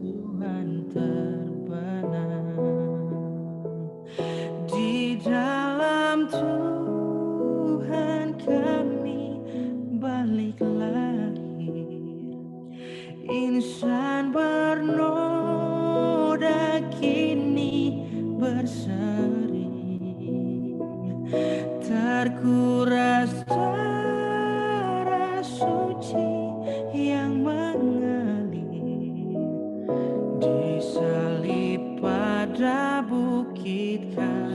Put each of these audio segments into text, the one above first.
Tuhan terbenam di dalam Tuhan kami balik lahir. Insan bernoda kini berseri, terkuras darah suci yang mengalir, disalib pada bukit Kalvari.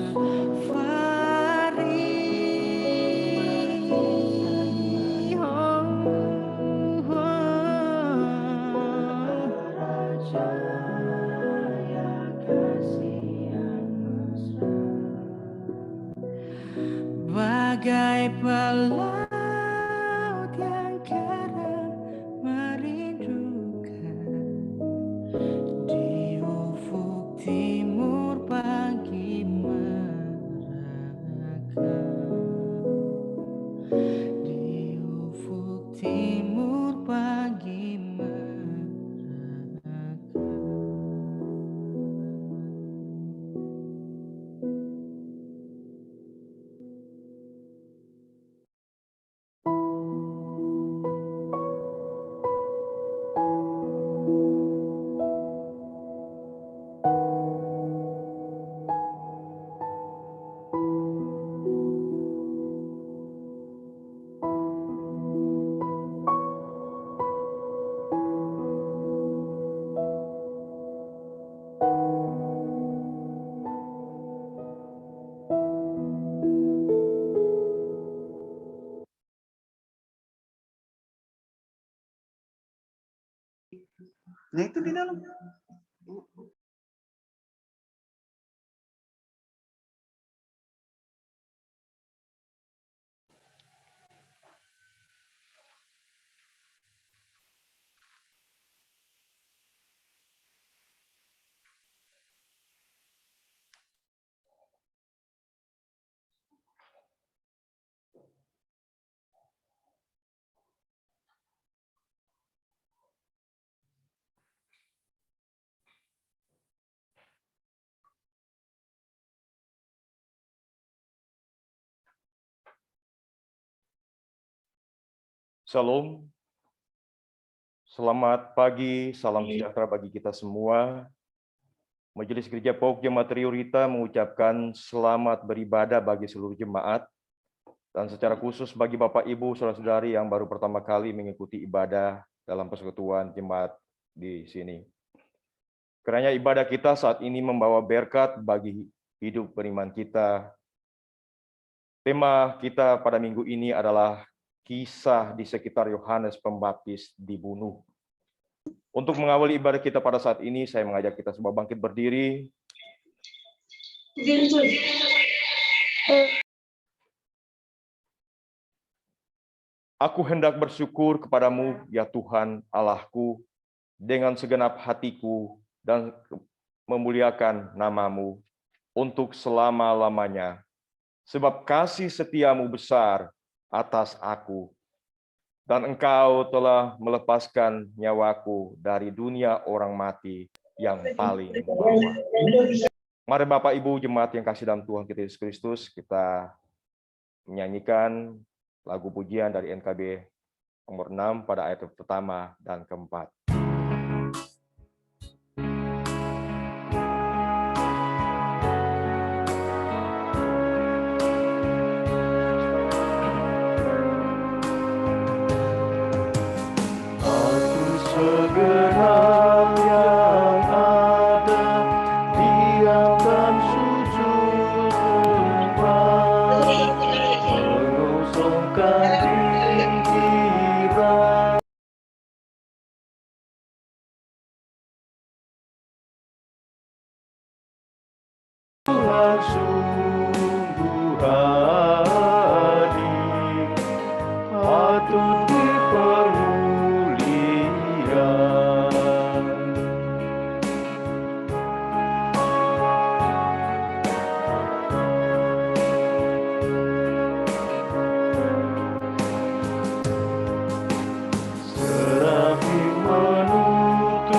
Raja yang kasih yang mesra, bagai pelaut yang karam merindukan, di ufuk timur pagi merekam, di ufuk timur pagi merekam. Nah itu di dalam. Shalom, selamat pagi, salam sejahtera bagi kita semua. Majelis Gereja PAUK Jemaat Riorita mengucapkan selamat beribadah bagi seluruh jemaat, dan secara khusus bagi Bapak Ibu Saudara-saudari yang baru pertama kali mengikuti ibadah dalam persekutuan jemaat di sini. Kiranya ibadah kita saat ini membawa berkat bagi hidup beriman kita. Tema kita pada minggu ini adalah kisah di sekitar Yohanes Pembaptis dibunuh. Untuk mengawali ibadah kita pada saat ini, saya mengajak kita semua bangkit berdiri. Aku hendak bersyukur kepadamu, ya Tuhan Allahku, dengan segenap hatiku dan memuliakan namamu untuk selama-lamanya. Sebab kasih setiamu besar atas aku. Dan engkau telah melepaskan nyawaku dari dunia orang mati yang paling bawah. Mari Bapak Ibu jemaat yang kasih dalam Tuhan kita Yesus Kristus, kita menyanyikan lagu pujian dari NKB nomor 6 pada ayat pertama dan keempat. Segenap yang ada diamkan sujud sembah, mengosongkan pikiran. Tuhan sungguh hadir, patut Serafim menuntun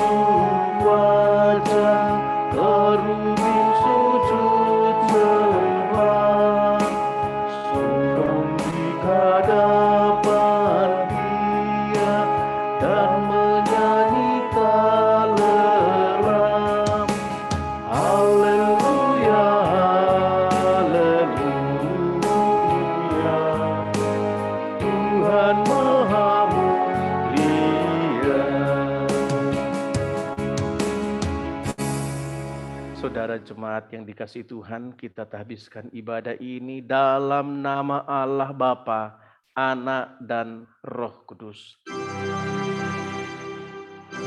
Saudara jemaat yang dikasihi Tuhan, kita habiskan ibadah ini dalam nama Allah Bapa, Anak, dan Roh Kudus.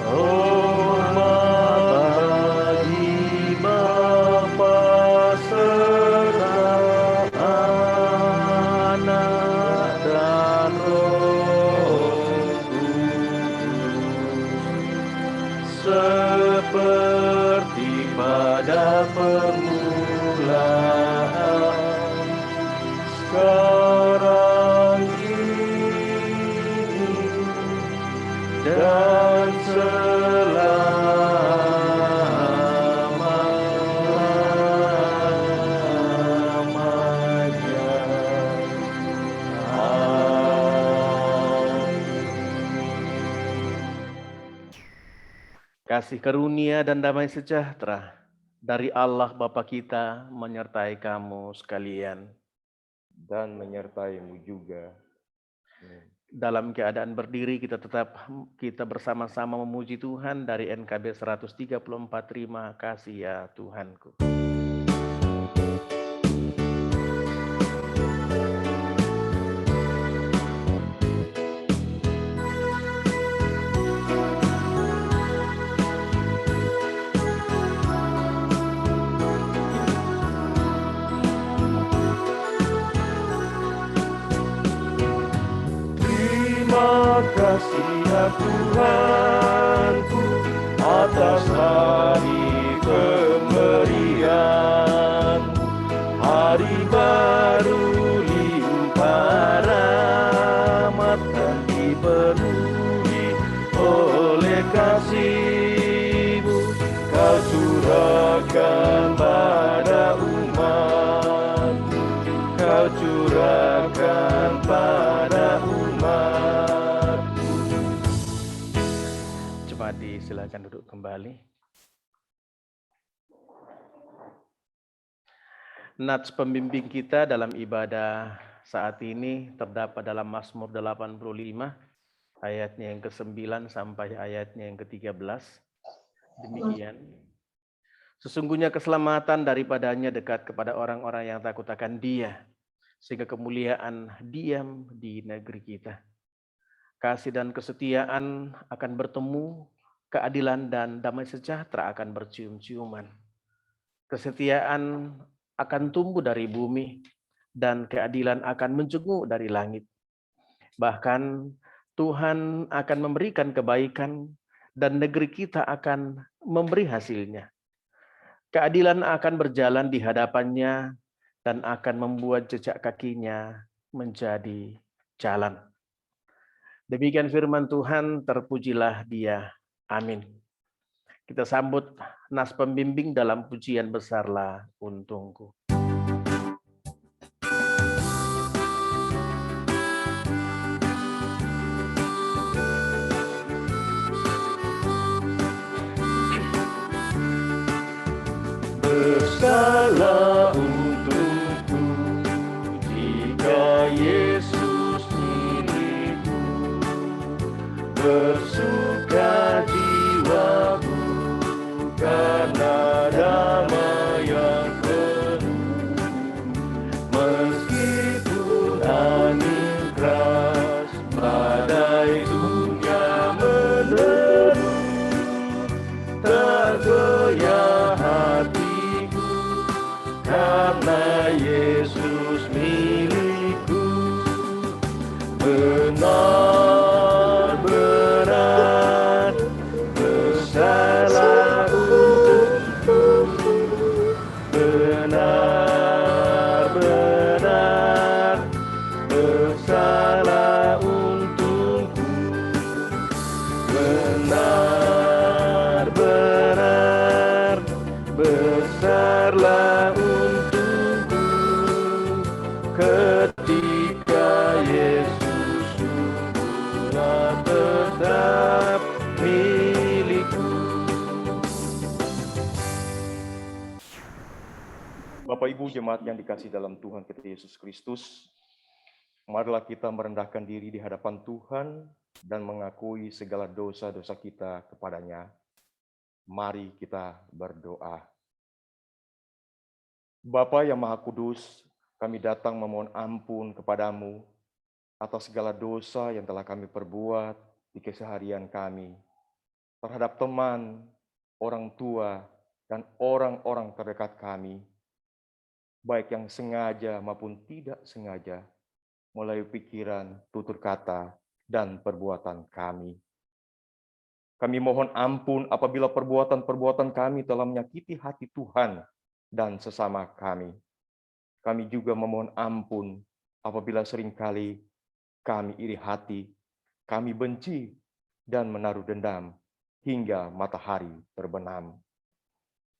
Hormat bagi Bapa serta Anak dan Roh Kudus, seperti pada permulaan, sekarang ini, dan selama-lamanya. Kasih karunia dan damai sejahtera dari Allah Bapa kita menyertai kamu sekalian. Dan menyertaimu juga. Dalam keadaan berdiri kita bersama-sama memuji Tuhan dari NKB 134. Terima kasih ya Tuhanku. Terima kasih ya Tuhanku atas hari pemberian, hari baru limpah rahmat dan dipenuhi oleh kasih-Mu. Kau curahkan pada umat, Kau curahkan pada umat. Coba disilakan duduk kembali. Nats pembimbing kita dalam ibadah saat ini terdapat dalam Mazmur 85, ayatnya yang ke-9 sampai ayatnya yang ke-13. Demikian. Sesungguhnya keselamatan daripadanya dekat kepada orang-orang yang takut akan Dia, sehingga kemuliaan diam di negeri kita. Kasih dan kesetiaan akan bertemu, keadilan dan damai sejahtera akan bercium-ciuman. Kesetiaan akan tumbuh dari bumi, dan keadilan akan menjenguk dari langit. Bahkan Tuhan akan memberikan kebaikan, dan negeri kita akan memberi hasilnya. Keadilan akan berjalan di hadapannya, dan akan membuat jejak kakinya menjadi jalan. Demikian firman Tuhan, terpujilah Dia. Amin. Kita sambut nas pembimbing dalam pujian besarlah untungku. Besarlah untukku jika Yesus milikku, bersuka jiwaku karena damai yang penuh. Meskipun angin keras, badai dunia meneru, tak goyah hatiku karena Yesus milikku. Benar-benar besarlah untukku, benar-benar besarlah untukku, benar-benar besarlah untukku ketika Yesus sungguhlah tetap milikku. Bapak Ibu jemaat yang dikasihi dalam Tuhan kita Yesus Kristus, marilah kita merendahkan diri di hadapan Tuhan dan mengakui segala dosa-dosa kita kepadanya. Mari kita berdoa. Bapa yang Maha Kudus, kami datang memohon ampun kepadamu atas segala dosa yang telah kami perbuat di keseharian kami terhadap teman, orang tua, dan orang-orang terdekat kami, baik yang sengaja maupun tidak sengaja, melalui pikiran, tutur kata, dan perbuatan kami. Kami mohon ampun apabila perbuatan-perbuatan kami telah menyakiti hati Tuhan dan sesama kami. Kami juga memohon ampun apabila seringkali kami iri hati, kami benci, dan menaruh dendam hingga matahari terbenam.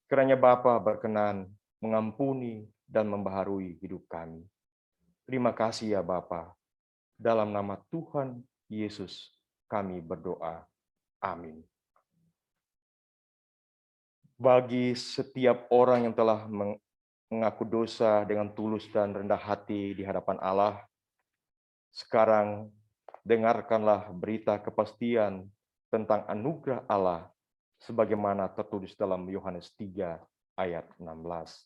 Kiranya Bapa berkenan mengampuni dan membaharui hidup kami. Terima kasih ya Bapa. Dalam nama Tuhan Yesus kami berdoa. Amin. Bagi setiap orang yang telah mengaku dosa dengan tulus dan rendah hati di hadapan Allah, sekarang dengarkanlah berita kepastian tentang anugerah Allah sebagaimana tertulis dalam Yohanes 3 ayat 16.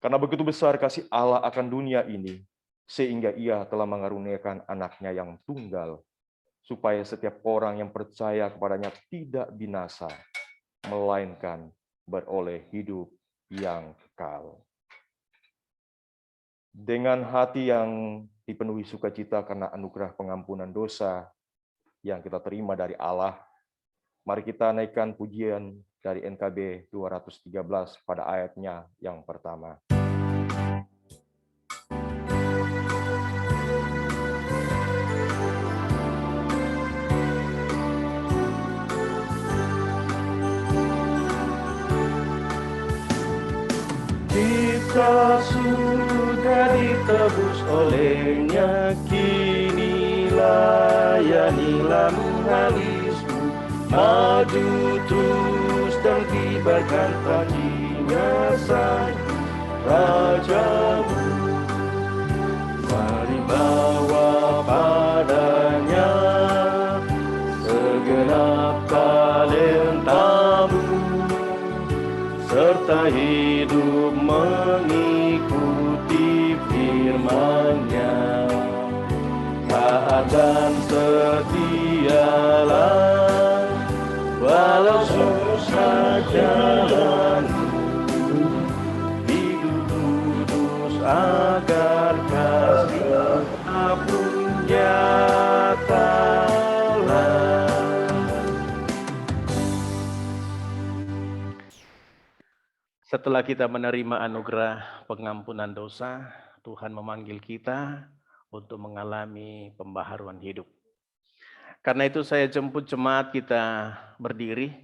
Karena begitu besar kasih Allah akan dunia ini, sehingga Ia telah mengaruniakan anaknya yang tunggal, supaya setiap orang yang percaya kepadanya tidak binasa, melainkan beroleh hidup yang kekal. Dengan hati yang dipenuhi sukacita karena anugerah pengampunan dosa yang kita terima dari Allah, mari kita naikkan pujian dari NKB 213 pada ayatnya yang pertama. Kita sudah ditebus olehnya, kini layanilah mengalismu, maju terus dan kibarkan tajinya sang Rajamu. Mari bawa padanya segenap talentamu, serta hidup mengikuti firman-Nya. Taat dan setialah, walau susah jalanmu, hidup kudus agar kasih pun nyatalah. Setelah kita menerima anugerah pengampunan dosa, Tuhan memanggil kita untuk mengalami pembaharuan hidup. Karena itu saya jemput jemaat kita berdiri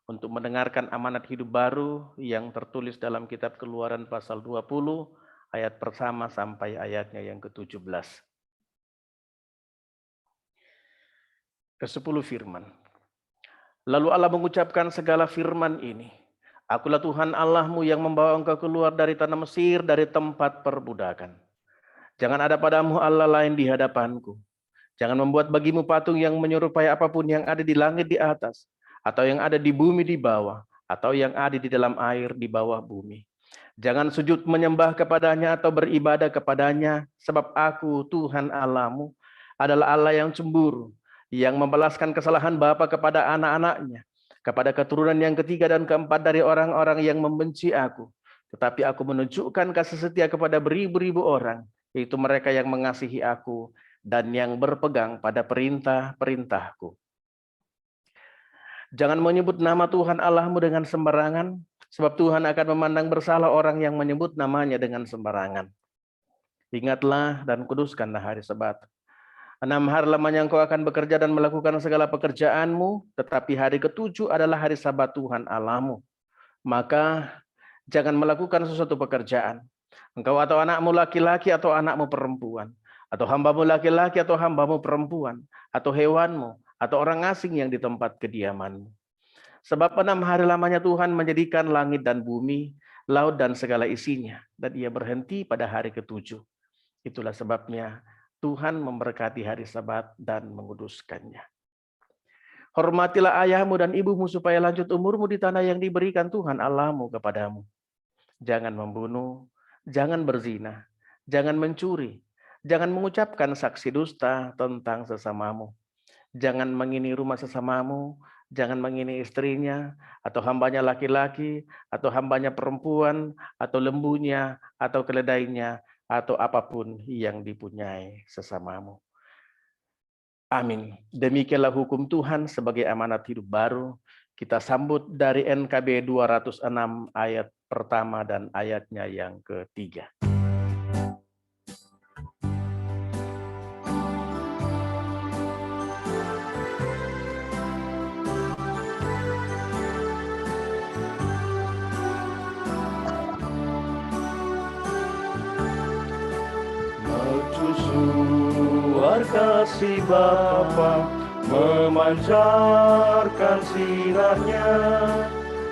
untuk mendengarkan amanat hidup baru yang tertulis dalam kitab Keluaran pasal 20 ayat pertama sampai ayatnya yang ke-17. Ke-10 firman. Lalu Allah mengucapkan segala firman ini. Akulah Tuhan Allahmu yang membawa engkau keluar dari tanah Mesir, dari tempat perbudakan. Jangan ada padamu Allah lain di hadapanku. Jangan membuat bagimu patung yang menyerupai apapun yang ada di langit di atas, atau yang ada di bumi di bawah, atau yang ada di dalam air di bawah bumi. Jangan sujud menyembah kepadanya atau beribadah kepadanya, sebab aku Tuhan Allahmu adalah Allah yang cemburu, yang membalaskan kesalahan bapa kepada anak-anaknya, kepada keturunan yang ketiga dan keempat dari orang-orang yang membenci aku. Tetapi aku menunjukkan kasih setia kepada beribu-ribu orang, yaitu mereka yang mengasihi aku dan yang berpegang pada perintah-perintahku. Jangan menyebut nama Tuhan Allahmu dengan sembarangan, sebab Tuhan akan memandang bersalah orang yang menyebut namanya dengan sembarangan. Ingatlah dan kuduskanlah hari Sabat. 6 hari lamanya engkau akan bekerja dan melakukan segala pekerjaanmu, tetapi hari ke-7 adalah hari Sabat Tuhan Allahmu. Maka jangan melakukan sesuatu pekerjaan, engkau atau anakmu laki-laki atau anakmu perempuan, atau hambamu laki-laki atau hambamu perempuan, atau hewanmu, atau orang asing yang di tempat kediamanmu. Sebab 6 hari lamanya Tuhan menjadikan langit dan bumi, laut dan segala isinya, dan Ia berhenti pada hari ke-7. Itulah sebabnya Tuhan memberkati hari Sabat dan menguduskannya. Hormatilah ayahmu dan ibumu supaya lanjut umurmu di tanah yang diberikan Tuhan Allahmu kepadamu. jangan membunuh, jangan berzina, jangan mencuri, jangan mengucapkan saksi dusta tentang sesamamu, jangan mengini rumah sesamamu, jangan mengini istrinya, atau hambanya laki-laki, atau hambanya perempuan, atau lembunya, atau keledainya, atau apapun yang dipunyai sesamamu. Amin. Demikianlah hukum Tuhan sebagai amanat hidup baru. Kita sambut dari NKB 206 ayat pertama dan ayatnya yang ketiga. Mercusuar kasih Bapa, memancarkan sinarnya,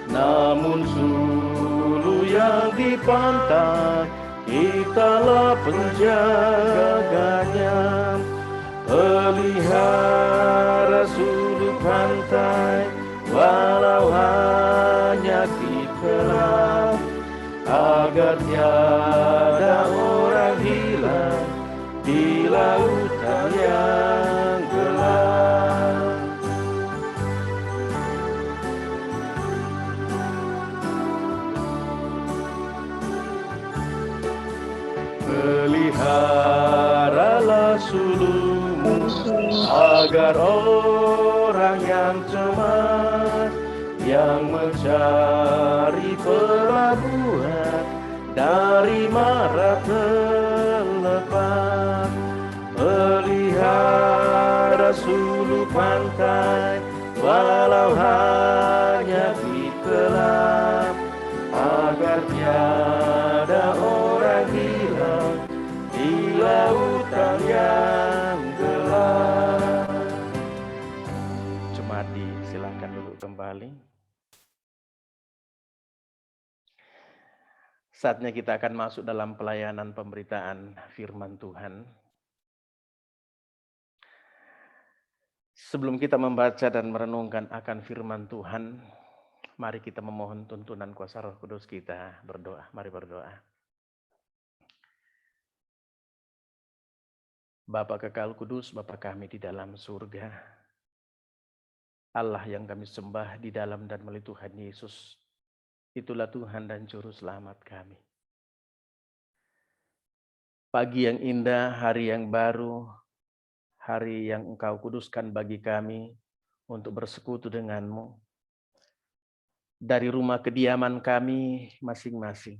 namun sulu yang di pantai, kitalah penjaganya. Pelihara sulu pantai, walau hanya dikelam, agar tiada orang hilang di lautan yang gelap. Peliharalah sulumu agar orang yang cemas, yang mencari pelabuhan dari mara terlepas. Pelihara sulu pantai, walau hanya dikelam, agar tiada orang hilang di lautan yang gelap. Cuma silakan duduk kembali. Saatnya kita akan masuk dalam pelayanan pemberitaan firman Tuhan. Sebelum kita membaca dan merenungkan akan firman Tuhan, mari kita memohon tuntunan kuasa Roh Kudus. Kita berdoa. Mari berdoa. Bapa kekal kudus, Bapa kami di dalam surga, Allah yang kami sembah di dalam dan melalui Tuhan Yesus, itulah Tuhan dan Juru Selamat kami. Pagi yang indah, hari yang baru, hari yang Engkau kuduskan bagi kami untuk bersekutu denganmu. Dari rumah kediaman kami masing-masing,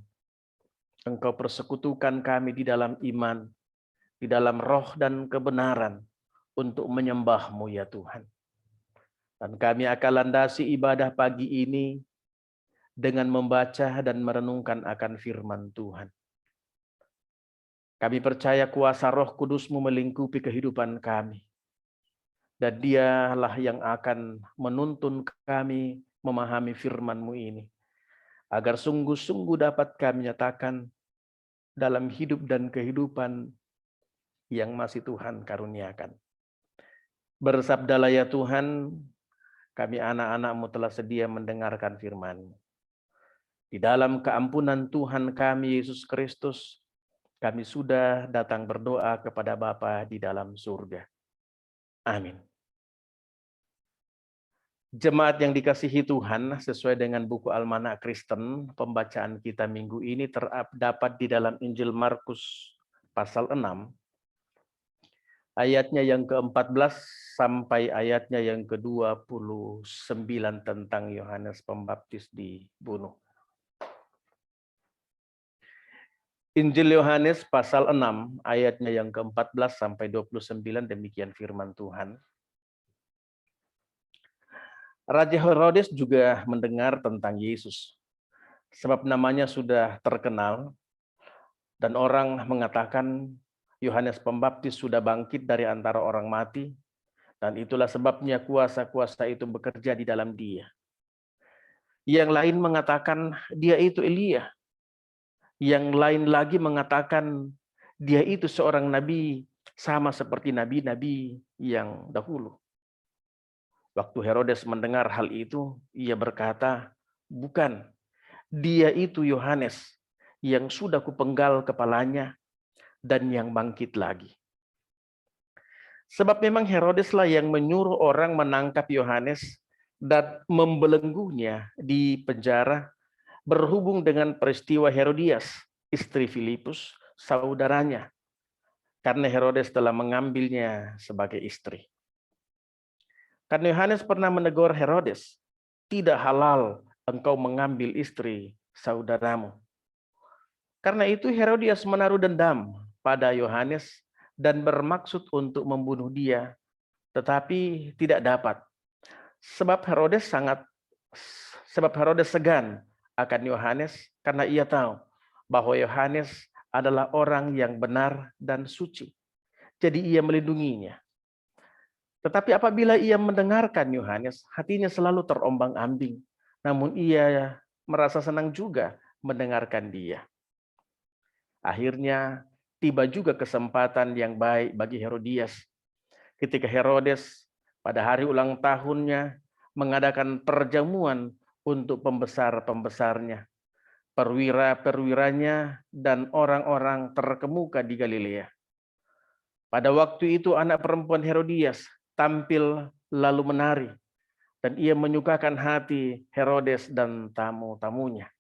Engkau persekutukan kami di dalam iman, di dalam roh dan kebenaran untuk menyembah-Mu ya Tuhan. Dan kami akan landasi ibadah pagi ini dengan membaca dan merenungkan akan firman Tuhan. Kami percaya kuasa Roh Kudus-Mu melingkupi kehidupan kami. Dan Dialah yang akan menuntun kami memahami firman-Mu ini. Agar sungguh-sungguh dapat kami nyatakan dalam hidup dan kehidupan yang masih Tuhan karuniakan. Bersabdalah ya Tuhan, kami anak-anak-Mu telah sedia mendengarkan firman-Mu. Di dalam keampunan Tuhan kami Yesus Kristus, kami sudah datang berdoa kepada Bapa di dalam surga. Amin. Jemaat yang dikasihi Tuhan, sesuai dengan buku Almanak Kristen, pembacaan kita minggu ini terdapat di dalam Injil Markus pasal 6, ayatnya yang ke-14 sampai ayatnya yang ke-29 tentang Yohanes Pembaptis dibunuh. Injil Yohanes pasal 6 ayatnya yang ke-14 sampai 29, demikian firman Tuhan. Raja Herodes juga mendengar tentang Yesus, sebab namanya sudah terkenal, dan orang mengatakan Yohanes Pembaptis sudah bangkit dari antara orang mati, dan itulah sebabnya kuasa-kuasa itu bekerja di dalam dia. Yang lain mengatakan dia itu Elia. Yang lain lagi mengatakan dia itu seorang nabi, sama seperti nabi-nabi yang dahulu. Waktu Herodes mendengar hal itu, ia berkata, bukan, Dia itu Yohanes yang sudah kupenggal kepalanya dan yang bangkit lagi. Sebab memang Herodeslah yang menyuruh orang menangkap Yohanes dan membelenggunya di penjara berhubung dengan peristiwa Herodias, istri Filipus, saudaranya, karena Herodes telah mengambilnya sebagai istri. Karena Yohanes pernah menegur Herodes, tidak halal engkau mengambil istri saudaramu. Karena itu Herodias menaruh dendam pada Yohanes dan bermaksud untuk membunuh dia, tetapi tidak dapat. Sebab Herodes segan akan Yohanes karena ia tahu bahwa Yohanes adalah orang yang benar dan suci. Jadi ia melindunginya. Tetapi apabila ia mendengarkan Yohanes, hatinya selalu terombang-ambing. Namun ia merasa senang juga mendengarkan dia. Akhirnya tiba juga kesempatan yang baik bagi Herodias. Ketika Herodes pada hari ulang tahunnya mengadakan perjamuan untuk pembesar-pembesarnya, perwira-perwiranya, dan orang-orang terkemuka di Galilea. Pada waktu itu anak perempuan Herodias tampil lalu menari, dan ia menyukakan hati Herodes dan tamu-tamunya.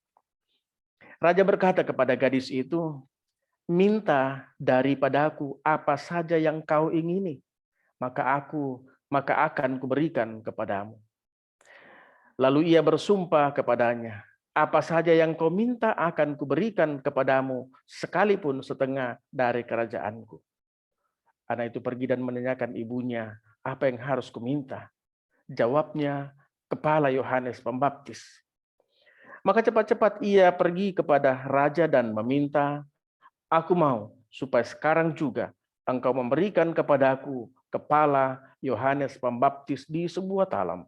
Raja berkata kepada gadis itu, minta daripadaku apa saja yang kau ingini, maka akan kuberikan kepadamu. Lalu ia bersumpah kepadanya, apa saja yang kau minta akan kuberikan kepadamu, sekalipun setengah dari kerajaanku. Anak itu pergi dan menanyakan ibunya, apa yang harus kuminta? Jawabnya, kepala Yohanes Pembaptis. Maka cepat-cepat ia pergi kepada raja dan meminta, aku mau supaya sekarang juga engkau memberikan kepadaku kepala Yohanes Pembaptis di sebuah talam.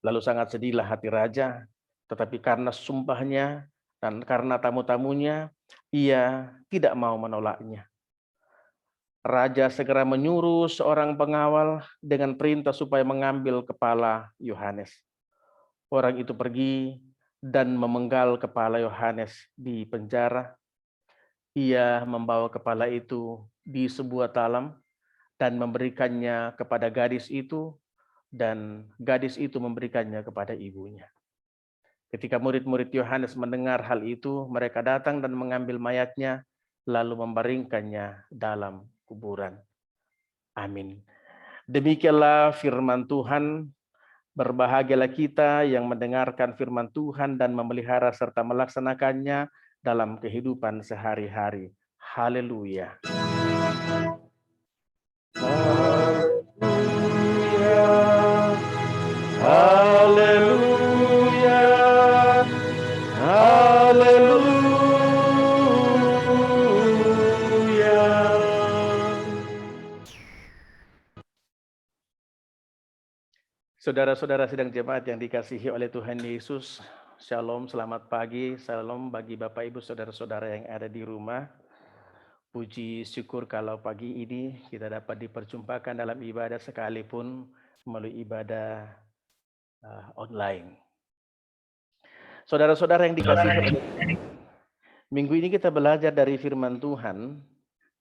Lalu sangat sedihlah hati raja, tetapi karena sumpahnya dan karena tamu-tamunya, ia tidak mau menolaknya. Raja segera menyuruh seorang pengawal dengan perintah supaya mengambil kepala Yohanes. Orang itu pergi dan memenggal kepala Yohanes di penjara. Ia membawa kepala itu di sebuah talam dan memberikannya kepada gadis itu, dan gadis itu memberikannya kepada ibunya. Ketika murid-murid Yohanes mendengar hal itu, mereka datang dan mengambil mayatnya, lalu membaringkannya dalam kuburan. Amin. Demikianlah firman Tuhan. Berbahagialah kita yang mendengarkan firman Tuhan dan memelihara serta melaksanakannya dalam kehidupan sehari-hari. Haleluya. Haleluya. Haleluya. Haleluya. Saudara-saudara sidang jemaat yang dikasihi oleh Tuhan Yesus, Shalom, selamat pagi, Shalom bagi Bapak Ibu saudara-saudara yang ada di rumah. Puji syukur kalau pagi ini kita dapat diperjumpakan dalam ibadah sekalipun melalui ibadah online. Saudara-saudara yang dikasihi oleh Tuhan, minggu ini kita belajar dari firman Tuhan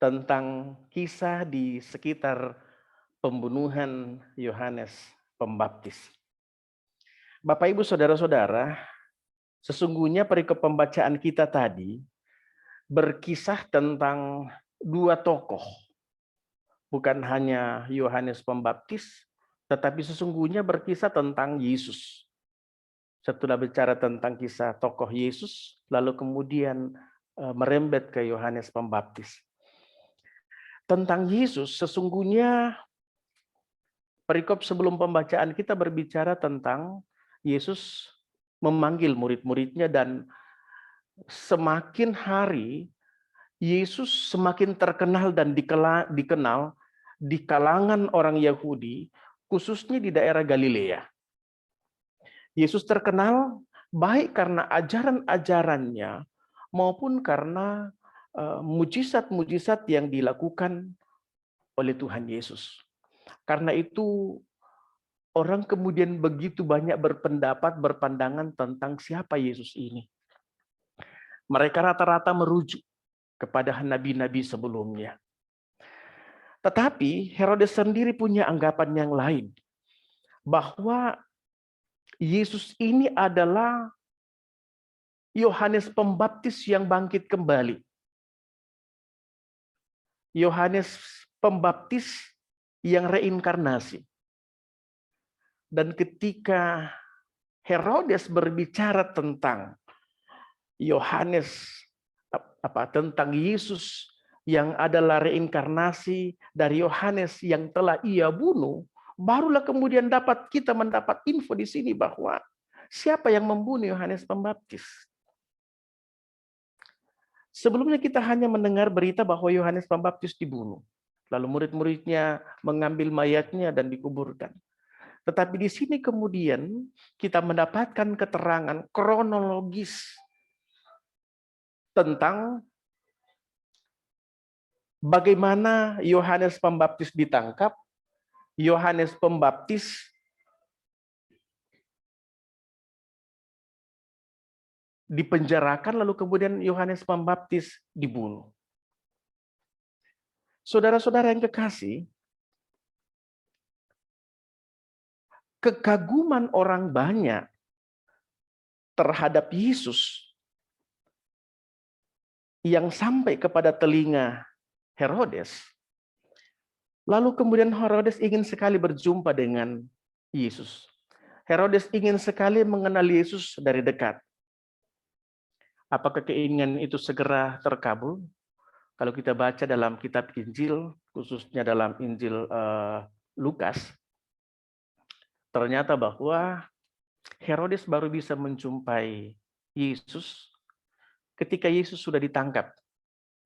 tentang kisah di sekitar pembunuhan Yohanes Pembaptis. Bapak Ibu saudara-saudara, sesungguhnya perikop pembacaan kita tadi berkisah tentang dua tokoh. Bukan hanya Yohanes Pembaptis, tetapi sesungguhnya berkisah tentang Yesus. Setelah bicara tentang kisah tokoh Yesus, lalu kemudian merembet ke Yohanes Pembaptis. Tentang Yesus, sesungguhnya perikop sebelum pembacaan kita berbicara tentang Yesus memanggil murid-muridnya, dan semakin hari Yesus semakin terkenal dan dikenal di kalangan orang Yahudi, khususnya di daerah Galilea. Yesus terkenal baik karena ajaran-ajarannya maupun karena mujizat-mujizat yang dilakukan oleh Tuhan Yesus. Karena itu orang kemudian begitu banyak berpendapat, berpandangan tentang siapa Yesus ini. Mereka rata-rata merujuk kepada nabi-nabi sebelumnya. Tetapi Herodes sendiri punya anggapan yang lain, bahwa Yesus ini adalah Yohanes Pembaptis yang bangkit kembali. Yohanes Pembaptis yang reinkarnasi. Dan ketika Herodes berbicara tentang Yohanes, tentang Yesus yang adalah reinkarnasi dari Yohanes yang telah ia bunuh, barulah kemudian kita mendapat info di sini bahwa siapa yang membunuh Yohanes Pembaptis. Sebelumnya kita hanya mendengar berita bahwa Yohanes Pembaptis dibunuh. Lalu murid-muridnya mengambil mayatnya dan dikuburkan. Tetapi di sini kemudian kita mendapatkan keterangan kronologis tentang bagaimana Yohanes Pembaptis ditangkap, Yohanes Pembaptis dipenjarakan, lalu kemudian Yohanes Pembaptis dibunuh. Saudara-saudara yang kekasih, kekaguman orang banyak terhadap Yesus yang sampai kepada telinga Herodes, lalu kemudian Herodes ingin sekali berjumpa dengan Yesus. Herodes ingin sekali mengenal Yesus dari dekat. Apakah keinginan itu segera terkabul? Kalau kita baca dalam kitab Injil, khususnya dalam Injil Lukas, ternyata bahwa Herodes baru bisa menjumpai Yesus ketika Yesus sudah ditangkap.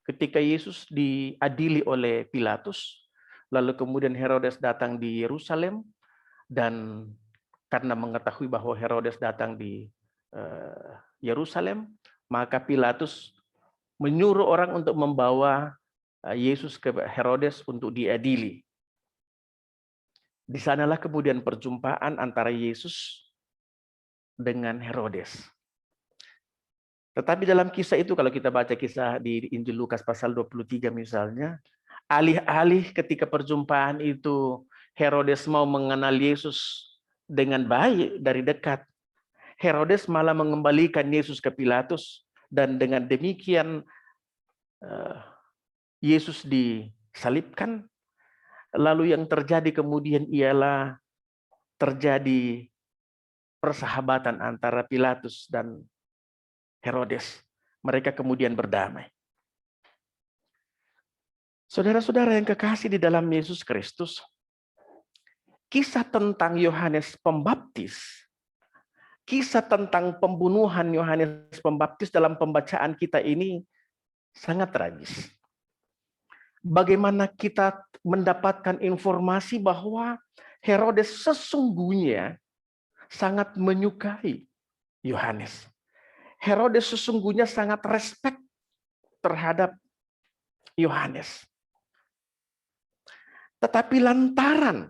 Ketika Yesus diadili oleh Pilatus, lalu kemudian Herodes datang di Yerusalem, dan karena mengetahui bahwa Herodes datang di Yerusalem, maka Pilatus menyuruh orang untuk membawa Yesus ke Herodes untuk diadili. Di sanalah kemudian perjumpaan antara Yesus dengan Herodes. Tetapi dalam kisah itu, kalau kita baca kisah di Injil Lukas pasal 23 misalnya, alih-alih ketika perjumpaan itu Herodes mau mengenal Yesus dengan baik dari dekat, Herodes malah mengembalikan Yesus ke Pilatus, dan dengan demikian Yesus disalibkan. Lalu yang terjadi kemudian ialah terjadi persahabatan antara Pilatus dan Herodes. Mereka kemudian berdamai. Saudara-saudara yang kekasih di dalam Yesus Kristus, kisah tentang Yohanes Pembaptis, kisah tentang pembunuhan Yohanes Pembaptis dalam pembacaan kita ini sangat tragis. Bagaimana kita mendapatkan informasi bahwa Herodes sesungguhnya sangat menyukai Yohanes. Herodes sesungguhnya sangat respect terhadap Yohanes. Tetapi lantaran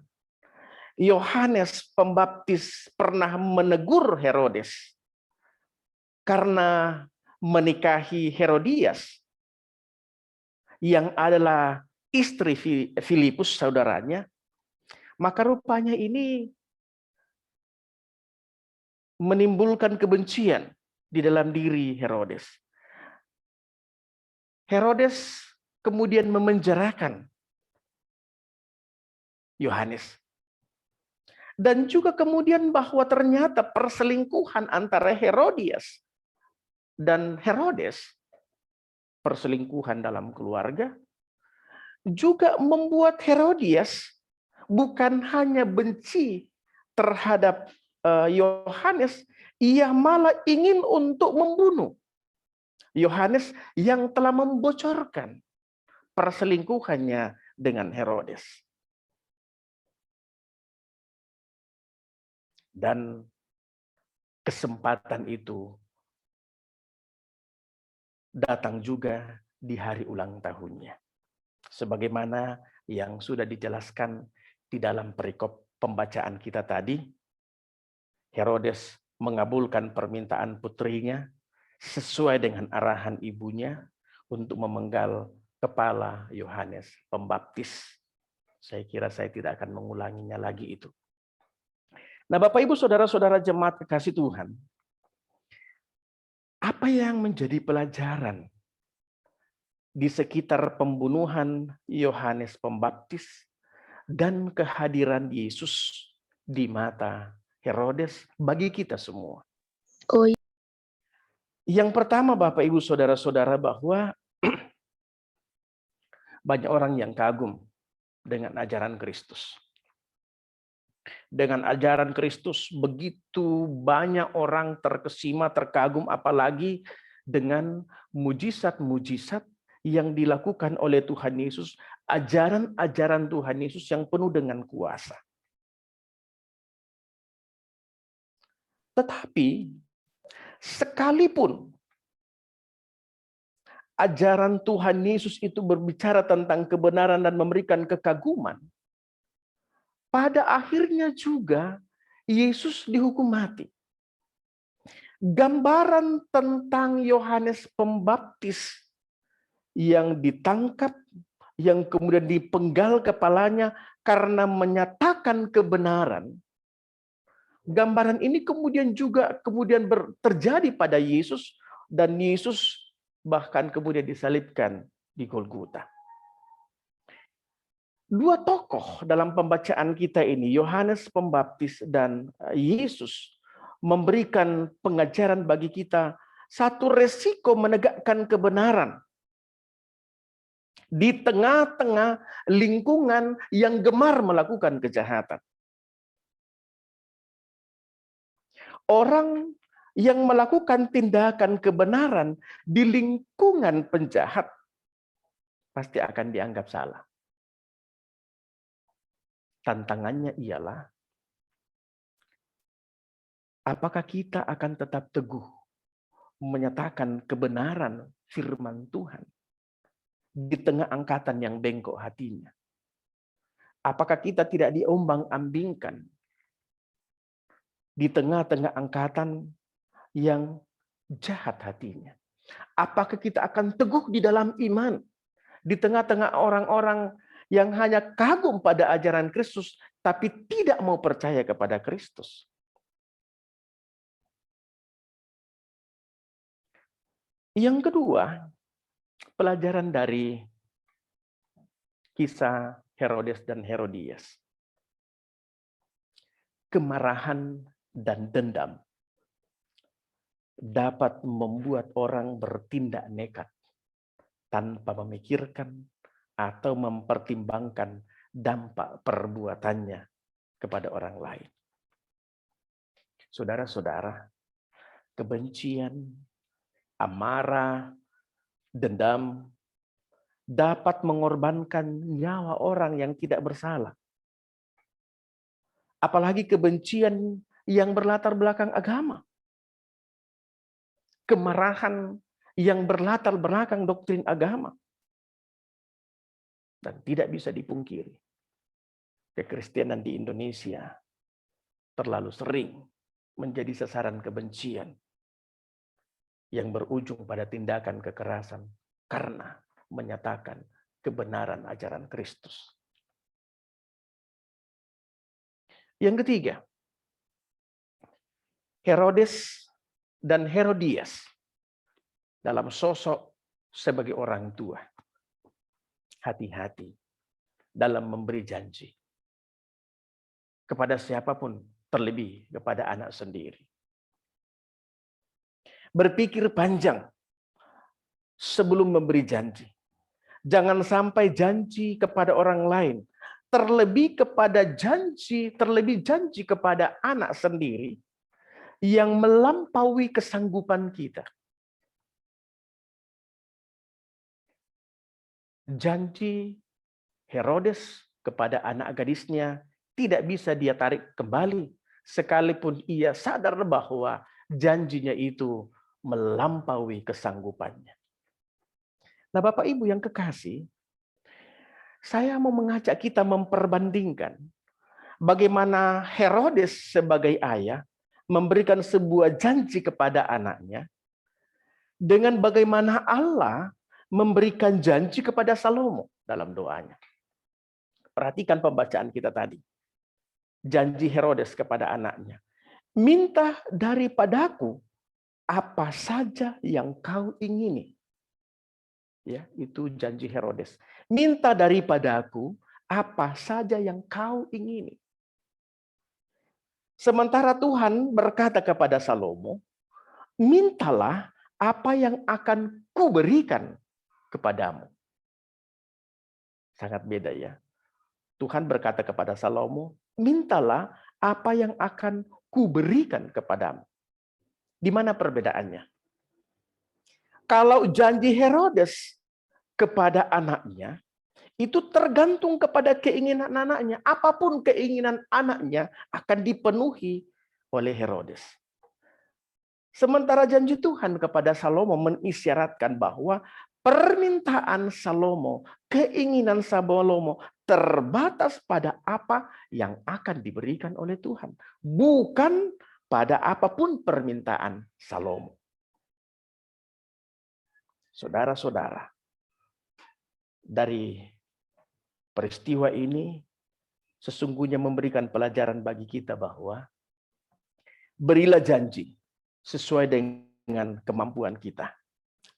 Yohanes Pembaptis pernah menegur Herodes karena menikahi Herodias yang adalah istri Filipus saudaranya, maka rupanya ini menimbulkan kebencian di dalam diri Herodes. Herodes kemudian memenjarakan Yohanes. Dan juga kemudian bahwa ternyata perselingkuhan antara Herodias dan Herodes, perselingkuhan dalam keluarga, juga membuat Herodias bukan hanya benci terhadap Yohanes, ia malah ingin untuk membunuh Yohanes yang telah membocorkan perselingkuhannya dengan Herodes. Dan kesempatan itu datang juga di hari ulang tahunnya. Sebagaimana yang sudah dijelaskan di dalam perikop pembacaan kita tadi, Herodes mengabulkan permintaan putrinya sesuai dengan arahan ibunya untuk memenggal kepala Yohanes Pembaptis. Saya kira saya tidak akan mengulanginya lagi itu. Nah, Bapak Ibu Saudara-saudara jemaat kekasih Tuhan, apa yang menjadi pelajaran di sekitar pembunuhan Yohanes Pembaptis dan kehadiran Yesus di mata Herodes bagi kita semua? Yang pertama, Bapak Ibu Saudara-saudara, bahwa banyak orang yang kagum dengan ajaran Kristus. Dengan ajaran Kristus, begitu banyak orang terkesima, terkagum, apalagi dengan mujizat-mujizat yang dilakukan oleh Tuhan Yesus, ajaran-ajaran Tuhan Yesus yang penuh dengan kuasa. Tetapi, sekalipun ajaran Tuhan Yesus itu berbicara tentang kebenaran dan memberikan kekaguman, pada akhirnya juga Yesus dihukum mati. Gambaran tentang Yohanes Pembaptis yang ditangkap, yang kemudian dipenggal kepalanya karena menyatakan kebenaran. Gambaran ini kemudian terjadi pada Yesus, dan Yesus bahkan kemudian disalibkan di Golgota. Dua tokoh dalam pembacaan kita ini, Yohanes Pembaptis dan Yesus, memberikan pengajaran bagi kita satu resiko menegakkan kebenaran di tengah-tengah lingkungan yang gemar melakukan kejahatan. Orang yang melakukan tindakan kebenaran di lingkungan penjahat pasti akan dianggap salah. Tantangannya ialah, apakah kita akan tetap teguh menyatakan kebenaran firman Tuhan di tengah angkatan yang bengkok hatinya? Apakah kita tidak diombang-ambingkan di tengah-tengah angkatan yang jahat hatinya? Apakah kita akan teguh di dalam iman di tengah-tengah orang-orang yang hanya kagum pada ajaran Kristus, tapi tidak mau percaya kepada Kristus? Yang kedua, pelajaran dari kisah Herodes dan Herodias. Kemarahan dan dendam dapat membuat orang bertindak nekat tanpa memikirkan atau mempertimbangkan dampak perbuatannya kepada orang lain. Saudara-saudara, kebencian, amarah, dendam dapat mengorbankan nyawa orang yang tidak bersalah. Apalagi kebencian yang berlatar belakang agama. Kemarahan yang berlatar belakang doktrin agama. Dan tidak bisa dipungkiri, kekristenan di Indonesia terlalu sering menjadi sasaran kebencian yang berujung pada tindakan kekerasan karena menyatakan kebenaran ajaran Kristus. Yang ketiga, Herodes dan Herodias dalam sosok sebagai orang tua. Hati-hati dalam memberi janji kepada siapapun, terlebih kepada anak sendiri. Berpikir panjang sebelum memberi janji. Jangan sampai janji kepada orang lain, terlebih janji kepada anak sendiri yang melampaui kesanggupan kita. Janji Herodes kepada anak gadisnya tidak bisa dia tarik kembali, sekalipun ia sadar bahwa janjinya itu melampaui kesanggupannya. Nah, Bapak Ibu yang kekasih, saya mau mengajak kita memperbandingkan bagaimana Herodes sebagai ayah memberikan sebuah janji kepada anaknya, dengan bagaimana Allah memberikan janji kepada Salomo dalam doanya. Perhatikan pembacaan kita tadi. Janji Herodes kepada anaknya. Minta daripadaku apa saja yang kau ingini. Ya, itu janji Herodes. Minta daripadaku apa saja yang kau ingini. Sementara Tuhan berkata kepada Salomo, mintalah apa yang akan kuberikan kepadamu. Sangat beda ya. Tuhan berkata kepada Salomo, mintalah apa yang akan kuberikan kepadamu. Di mana perbedaannya? Kalau janji Herodes kepada anaknya, itu tergantung kepada keinginan anaknya. Apapun keinginan anaknya akan dipenuhi oleh Herodes. Sementara janji Tuhan kepada Salomo mengisyaratkan bahwa permintaan Salomo, keinginan Salomo terbatas pada apa yang akan diberikan oleh Tuhan. Bukan pada apapun permintaan Salomo. Saudara-saudara, dari peristiwa ini sesungguhnya memberikan pelajaran bagi kita bahwa berilah janji sesuai dengan kemampuan kita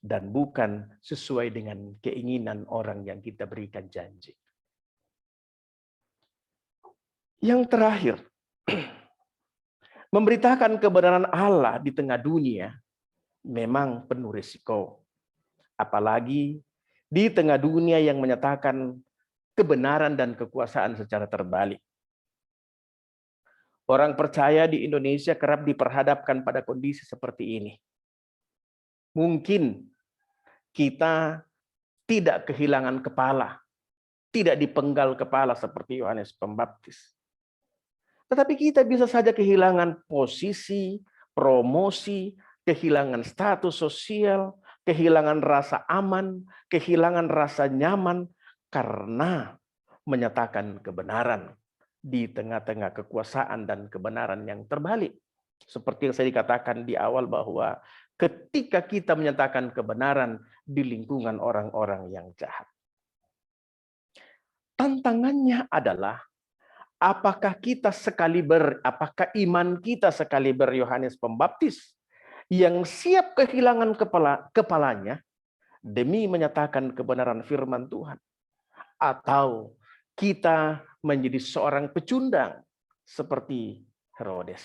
dan bukan sesuai dengan keinginan orang yang kita berikan janji. Yang terakhir, memberitakan kebenaran Allah di tengah dunia memang penuh risiko. Apalagi di tengah dunia yang menyatakan kebenaran dan kekuasaan secara terbalik. Orang percaya di Indonesia kerap diperhadapkan pada kondisi seperti ini. Mungkin kita tidak kehilangan kepala, tidak dipenggal kepala seperti Yohanes Pembaptis. Tetapi kita bisa saja kehilangan posisi, promosi, kehilangan status sosial, kehilangan rasa aman, kehilangan rasa nyaman karena menyatakan kebenaran di tengah-tengah kekuasaan dan kebenaran yang terbalik. Seperti yang saya dikatakan di awal bahwa ketika kita menyatakan kebenaran di lingkungan orang-orang yang jahat. Tantangannya adalah apakah apakah iman kita sekaliber Yohanes Pembaptis yang siap kehilangan kepalanya demi menyatakan kebenaran firman Tuhan, atau kita menjadi seorang pecundang seperti Herodes.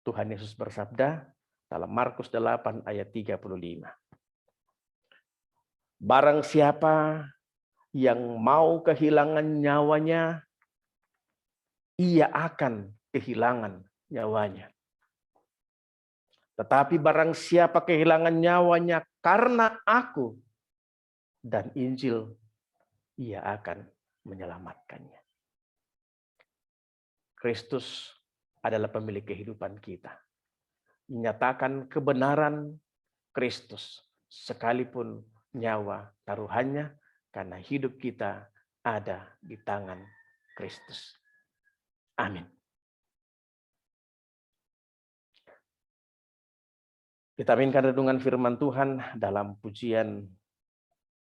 Tuhan Yesus bersabda dalam Markus 8 ayat 35. Barang siapa yang mau kehilangan nyawanya, ia akan kehilangan nyawanya. Tetapi barang siapa kehilangan nyawanya karena aku dan Injil, ia akan menyelamatkannya. Kristus adalah pemilik kehidupan kita. Menyatakan kebenaran Kristus, sekalipun nyawa taruhannya, karena hidup kita ada di tangan Kristus. Amin. Kita aminkan renungan firman Tuhan dalam pujian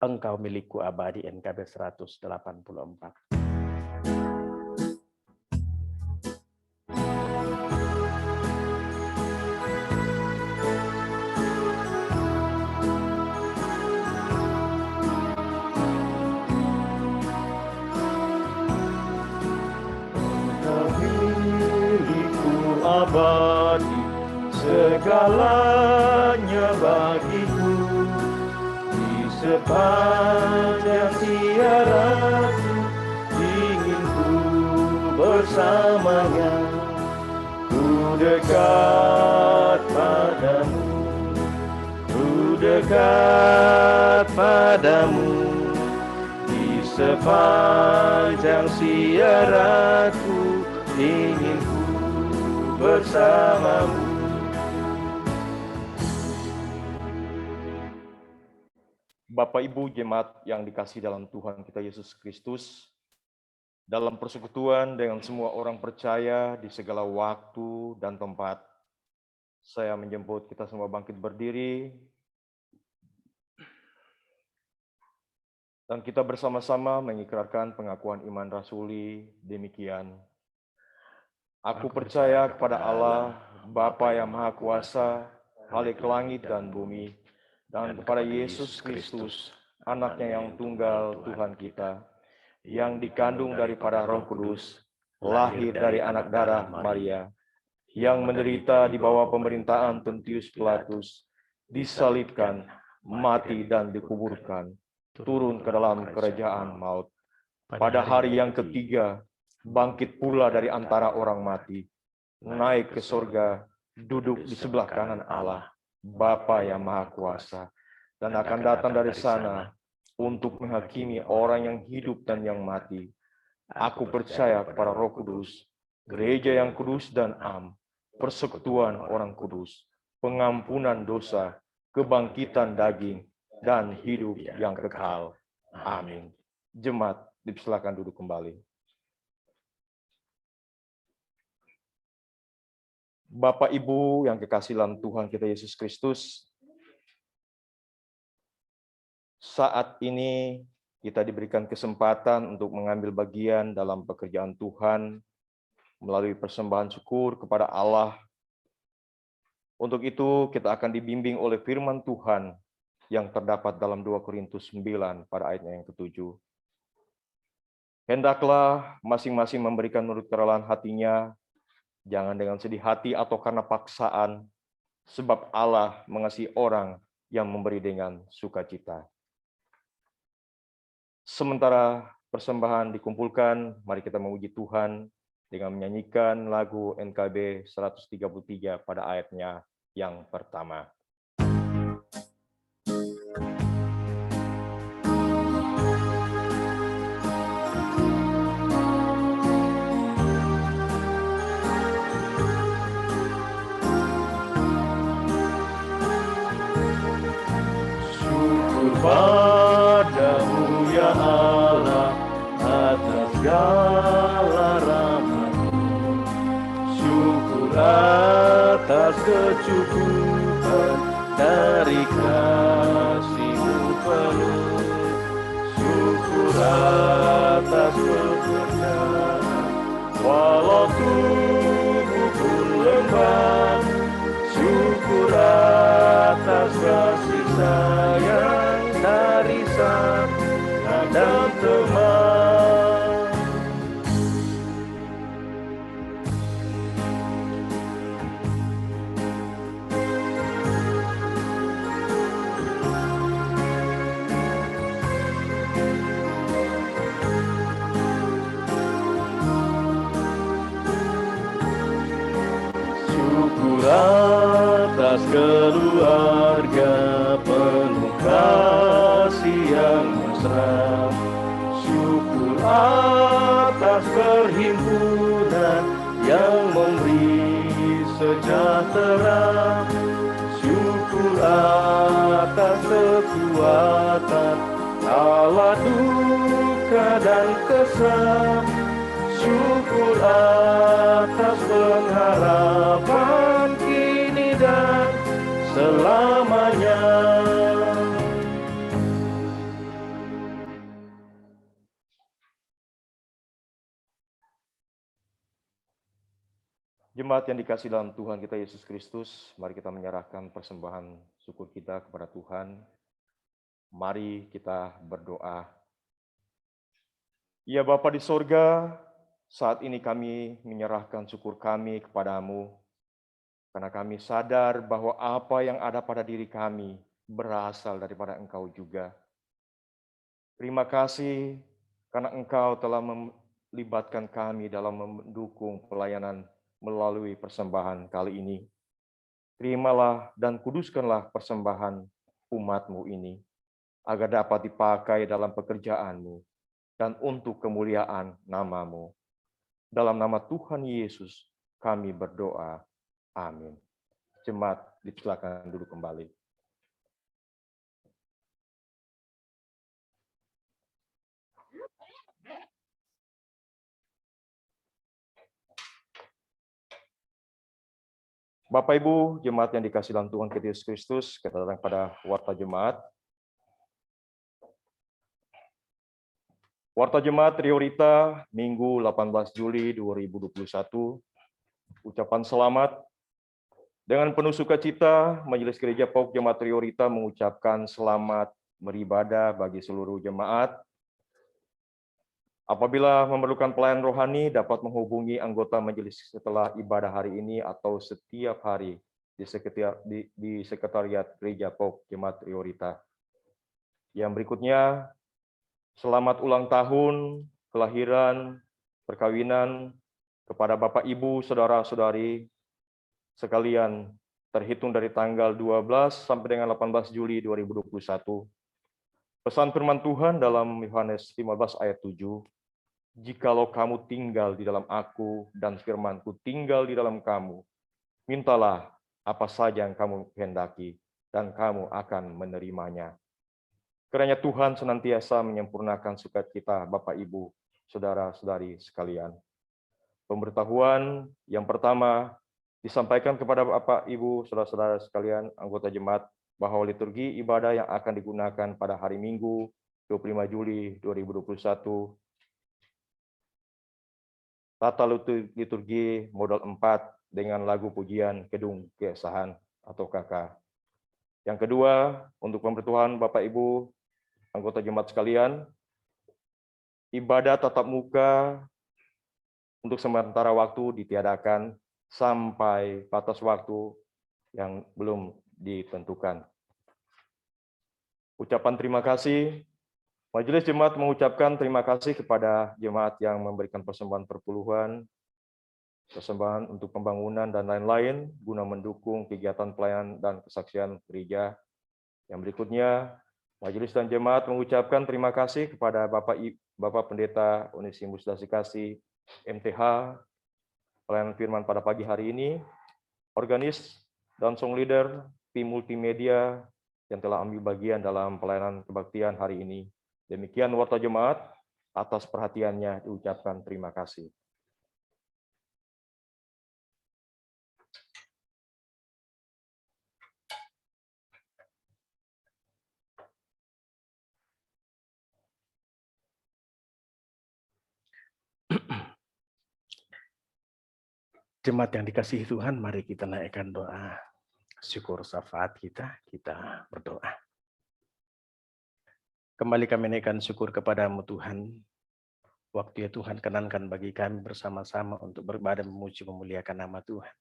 Engkau Milikku Abadi NKB 184. Engkau milikku abadi, segalanya bagiku. Sepanjang tiaraku ingin ku bersamanya, ku dekat padamu, ku dekat padamu. Di sepanjang siaraku ingin ku bersamamu. Bapak Ibu jemaat yang dikasihi dalam Tuhan kita Yesus Kristus, dalam persekutuan dengan semua orang percaya di segala waktu dan tempat. Saya menjemput kita semua bangkit berdiri, dan kita bersama-sama mengikrarkan pengakuan iman rasuli demikian. Aku percaya kepada Allah, Bapa yang Maha Kuasa, Khalik langit dan bumi, dan kepada Yesus Kristus, anaknya yang tunggal Tuhan kita, yang dikandung daripada Roh Kudus, lahir dari anak darah Maria, yang menderita di bawah pemerintahan Pontius Pilatus, disalibkan, mati dan dikuburkan, turun ke dalam kerajaan maut. Pada hari yang ketiga, bangkit pula dari antara orang mati, naik ke sorga, duduk di sebelah kanan Allah, Bapa yang Maha Kuasa, dan akan datang dari sana untuk menghakimi orang yang hidup dan yang mati. Aku percaya kepada Roh Kudus, gereja yang kudus dan am, persekutuan orang kudus, pengampunan dosa, kebangkitan daging, dan hidup yang kekal. Amin. Jemaat, dipersilakan duduk kembali. Bapak Ibu yang kekasih dalam Tuhan kita Yesus Kristus, saat ini kita diberikan kesempatan untuk mengambil bagian dalam pekerjaan Tuhan melalui persembahan syukur kepada Allah. Untuk itu kita akan dibimbing oleh firman Tuhan yang terdapat dalam 2 Korintus 9 pada ayatnya yang ke-7. Hendaklah masing-masing memberikan menurut kerelaan hatinya, jangan dengan sedih hati atau karena paksaan, sebab Allah mengasihi orang yang memberi dengan sukacita. Sementara persembahan dikumpulkan, mari kita memuji Tuhan dengan menyanyikan lagu NKB 133 pada ayatnya yang pertama. Padamu ya Allah atas segala rahmat-Mu, syukur atas kecukupan dari kasih-Mu penuh, syukur atas kepercayaan walau tubuh pun lemah, syukur atas kasih sayang dari sang dan teman. Syukur atas keluarga penuh kasih yang mesra, syukur atas perhimpunan yang memberi sejahtera, syukur atas kekuatan kala duka dan kesal, syukur atas pengharapan kini dan selamanya. Jemaat yang dikasihi dalam Tuhan kita Yesus Kristus, mari kita menyerahkan persembahan syukur kita kepada Tuhan. Mari kita berdoa. Ya Bapa di sorga, saat ini kami menyerahkan syukur kami kepadamu, karena kami sadar bahwa apa yang ada pada diri kami berasal daripada Engkau juga. Terima kasih karena Engkau telah melibatkan kami dalam mendukung pelayanan melalui persembahan kali ini. Terimalah dan kuduskanlah persembahan umat-Mu ini, agar dapat dipakai dalam pekerjaan-Mu dan untuk kemuliaan nama-Mu. Dalam nama Tuhan Yesus kami berdoa. Amin. Jemaat, dipersilakan duduk kembali. Bapak Ibu, jemaat yang dikasihi dalam Tuhan kita Yesus Kristus, kita datang pada warta jemaat. Warta jemaat Riorita, Minggu 18 Juli 2021. Ucapan selamat. Dengan penuh sukacita, Majelis Gereja PAUK Jemaat Riorita mengucapkan selamat beribadah bagi seluruh jemaat. Apabila memerlukan pelayanan rohani, dapat menghubungi anggota majelis setelah ibadah hari ini atau setiap hari di Sekretariat Gereja PAUK Jemaat Riorita. Yang berikutnya, selamat ulang tahun, kelahiran, perkawinan kepada Bapak, Ibu, Saudara-saudari sekalian terhitung dari tanggal 12 sampai dengan 18 Juli 2021. Pesan firman Tuhan dalam Yohanes 15 ayat 7, jikalau kamu tinggal di dalam aku dan firman-Ku tinggal di dalam kamu, mintalah apa saja yang kamu kehendaki dan kamu akan menerimanya. Kiranya Tuhan senantiasa menyempurnakan sukacita Bapak, Ibu, Saudara-saudari sekalian. Pemberitahuan yang pertama disampaikan kepada Bapak, Ibu, Saudara-saudara sekalian, anggota jemaat, bahwa liturgi ibadah yang akan digunakan pada hari Minggu 25 Juli 2021, tata liturgi modal 4 dengan lagu pujian Kedung Keesahan atau KK. Yang kedua, untuk pemberitahuan Bapak, Ibu, anggota jemaat sekalian, ibadah tatap muka untuk sementara waktu ditiadakan sampai batas waktu yang belum ditentukan. Ucapan terima kasih. Majelis Jemaat mengucapkan terima kasih kepada jemaat yang memberikan persembahan perpuluhan, persembahan untuk pembangunan dan lain-lain guna mendukung kegiatan pelayanan dan kesaksian gereja. Yang berikutnya, Majelis dan jemaat mengucapkan terima kasih kepada Bapak Pendeta Onesimus Dasikasi, MTH, pelayanan firman pada pagi hari ini, organis dan song leader, tim multimedia yang telah ambil bagian dalam pelayanan kebaktian hari ini. Demikian warta jemaat, atas perhatiannya diucapkan terima kasih. Jemaat yang dikasihi Tuhan, mari kita naikkan doa syukur syafaat kita berdoa. Kembali kami naikkan syukur kepadamu Tuhan. Waktu ya Tuhan kenankan bagi kami bersama-sama untuk beribadah memuji memuliakan nama Tuhan.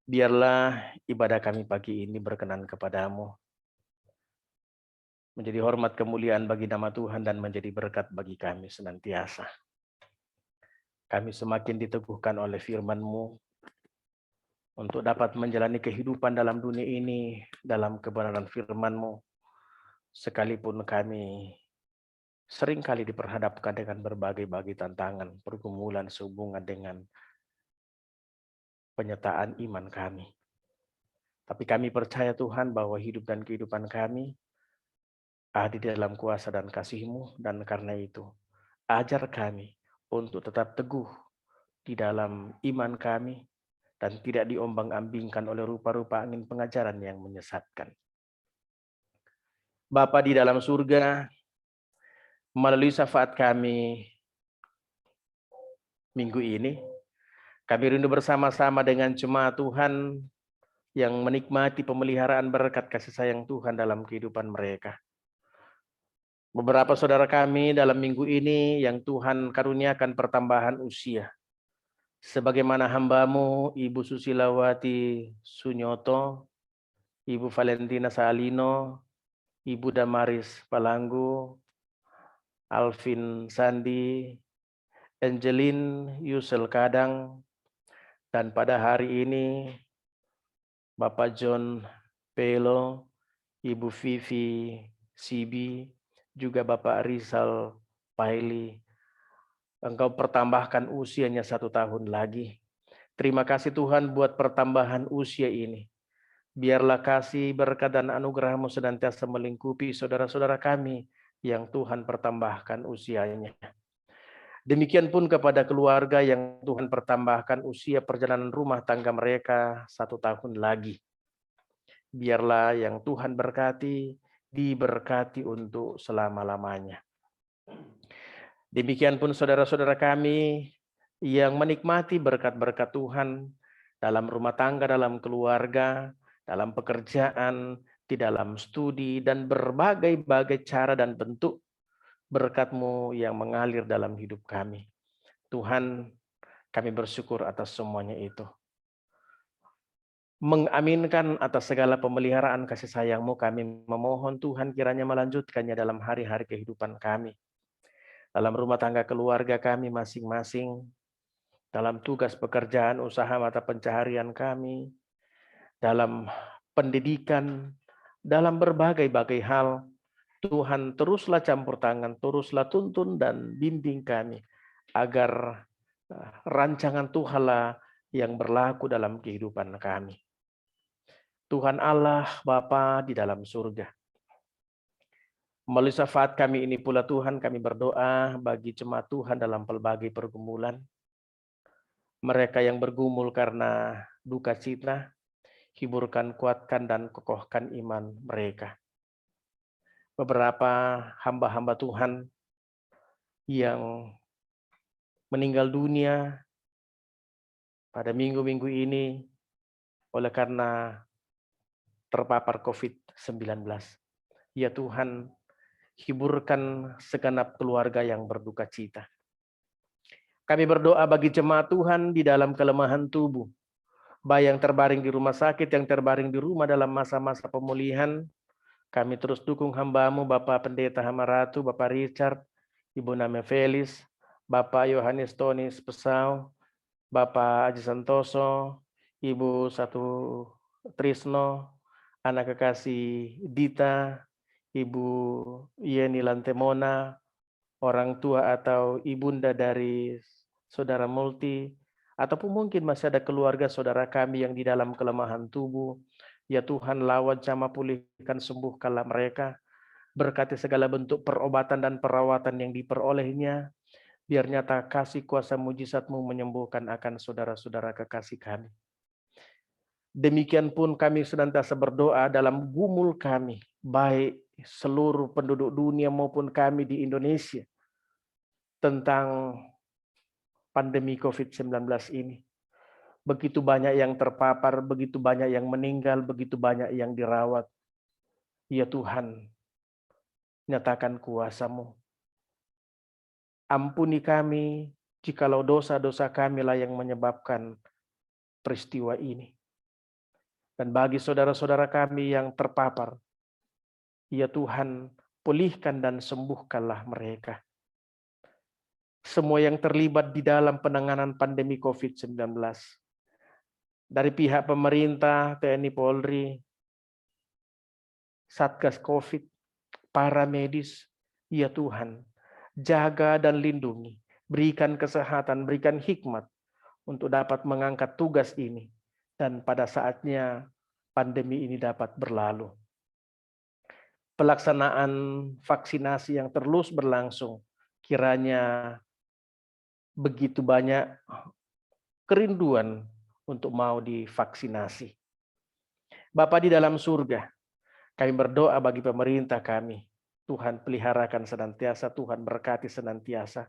Biarlah ibadah kami pagi ini berkenan kepadamu. Menjadi hormat kemuliaan bagi nama Tuhan dan menjadi berkat bagi kami senantiasa. Kami semakin diteguhkan oleh firman-Mu untuk dapat menjalani kehidupan dalam dunia ini dalam kebenaran firman-Mu. Sekalipun kami seringkali diperhadapkan dengan berbagai-bagai tantangan, pergumulan sehubungan dengan penyertaan iman kami. Tapi kami percaya Tuhan bahwa hidup dan kehidupan kami ada di dalam kuasa dan kasih-Mu, dan karena itu ajar kami untuk tetap teguh di dalam iman kami dan tidak diombang-ambingkan oleh rupa-rupa angin pengajaran yang menyesatkan. Bapa di dalam surga, melalui syafaat kami minggu ini, kami rindu bersama-sama dengan jemaat Tuhan yang menikmati pemeliharaan berkat kasih sayang Tuhan dalam kehidupan mereka. Beberapa saudara kami dalam minggu ini yang Tuhan karuniakan pertambahan usia. Sebagaimana hamba-Mu, Ibu Susilawati Sunyoto, Ibu Valentina Salino, Ibu Damaris Palanggu, Alvin Sandi, Angelin Yusel Kadang, dan pada hari ini Bapak John Pelo, Ibu Vivi Sibi, juga Bapak Rizal Paili. Engkau pertambahkan usianya 1 tahun lagi. Terima kasih Tuhan buat pertambahan usia ini. Biarlah kasih, berkat, dan anugerah-Mu senantiasa melingkupi saudara-saudara kami yang Tuhan pertambahkan usianya. Demikian pun kepada keluarga yang Tuhan pertambahkan usia perjalanan rumah tangga mereka 1 tahun lagi. Biarlah yang Tuhan berkati, diberkati untuk selama-lamanya. Demikian pun saudara-saudara kami yang menikmati berkat-berkat Tuhan dalam rumah tangga, dalam keluarga, dalam pekerjaan, di dalam studi, dan berbagai-bagai cara dan bentuk berkat-Mu yang mengalir dalam hidup kami. Tuhan, kami bersyukur atas semuanya itu. Mengaminkan atas segala pemeliharaan kasih sayang-Mu, kami memohon Tuhan kiranya melanjutkannya dalam hari-hari kehidupan kami. Dalam rumah tangga keluarga kami masing-masing, dalam tugas pekerjaan, usaha mata pencaharian kami, dalam pendidikan, dalam berbagai-bagai hal, Tuhan teruslah campur tangan, teruslah tuntun dan bimbing kami, agar rancangan Tuhanlah yang berlaku dalam kehidupan kami. Tuhan Allah Bapa di dalam surga, melalui syafaat kami ini pula Tuhan, kami berdoa bagi jemaat Tuhan dalam pelbagai pergumulan. Mereka yang bergumul karena duka cita, hiburkan, kuatkan, dan kokohkan iman mereka. Beberapa hamba-hamba Tuhan yang meninggal dunia pada minggu-minggu ini oleh karena terpapar COVID-19. Ya Tuhan, hiburkan segenap keluarga yang berduka cita. Kami berdoa bagi jemaat Tuhan di dalam kelemahan tubuh, baik yang terbaring di rumah sakit, yang terbaring di rumah dalam masa-masa pemulihan. Kami terus dukung hamba-Mu, Bapak Pendeta Hamaratu, Bapak Richard, Ibu Name Felis, Bapak Yohanes Tonis Pesau, Bapak Aji Santoso, Ibu Satu Trisno, anak kekasih Dita, Ibu Yeni Lantemona, orang tua atau ibunda dari saudara Multi, ataupun mungkin masih ada keluarga saudara kami yang di dalam kelemahan tubuh. Ya Tuhan, lawat jamah pulihkan, sembuhkanlah mereka. Berkati segala bentuk perobatan dan perawatan yang diperolehnya. Biar nyata kasih kuasa mujizat-Mu menyembuhkan akan saudara-saudara kekasih kami. Demikian pun kami senantiasa berdoa dalam gumul kami, baik seluruh penduduk dunia maupun kami di Indonesia, tentang pandemi COVID-19 ini. Begitu banyak yang terpapar, begitu banyak yang meninggal, begitu banyak yang dirawat. Ya Tuhan, nyatakan kuasa-Mu. Ampuni kami jikalau dosa-dosa kamilah yang menyebabkan peristiwa ini. Dan bagi saudara-saudara kami yang terpapar, ya Tuhan, pulihkan dan sembuhkanlah mereka. Semua yang terlibat di dalam penanganan pandemi COVID-19, dari pihak pemerintah, TNI Polri, Satgas COVID, para medis, ya Tuhan, jaga dan lindungi, berikan kesehatan, berikan hikmat untuk dapat mengangkat tugas ini, dan pada saatnya pandemi ini dapat berlalu. Pelaksanaan vaksinasi yang terus berlangsung, kiranya begitu banyak kerinduan untuk mau divaksinasi. Bapa di dalam surga, kami berdoa bagi pemerintah kami. Tuhan peliharakan senantiasa, Tuhan berkati senantiasa.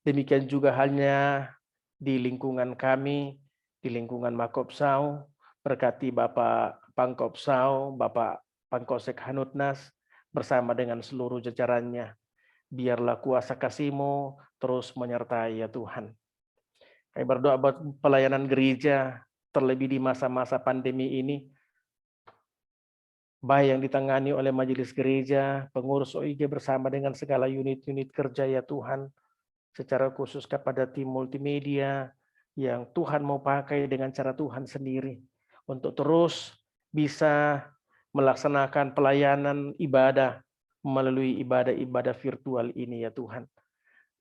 Demikian juga halnya di lingkungan kami, di lingkungan Makopsau, berkati Bapak Pangkopsau, Bapak Pangkosek Hanutnas, bersama dengan seluruh jajarannya. Biarlah kuasa kasih-Mu terus menyertai ya Tuhan. Kami berdoa buat pelayanan gereja, terlebih di masa-masa pandemi ini, baik yang ditangani oleh majelis gereja, pengurus OIG bersama dengan segala unit-unit kerja ya Tuhan, secara khusus kepada tim multimedia yang Tuhan mau pakai dengan cara Tuhan sendiri, untuk terus bisa melaksanakan pelayanan ibadah melalui ibadah-ibadah virtual ini ya Tuhan.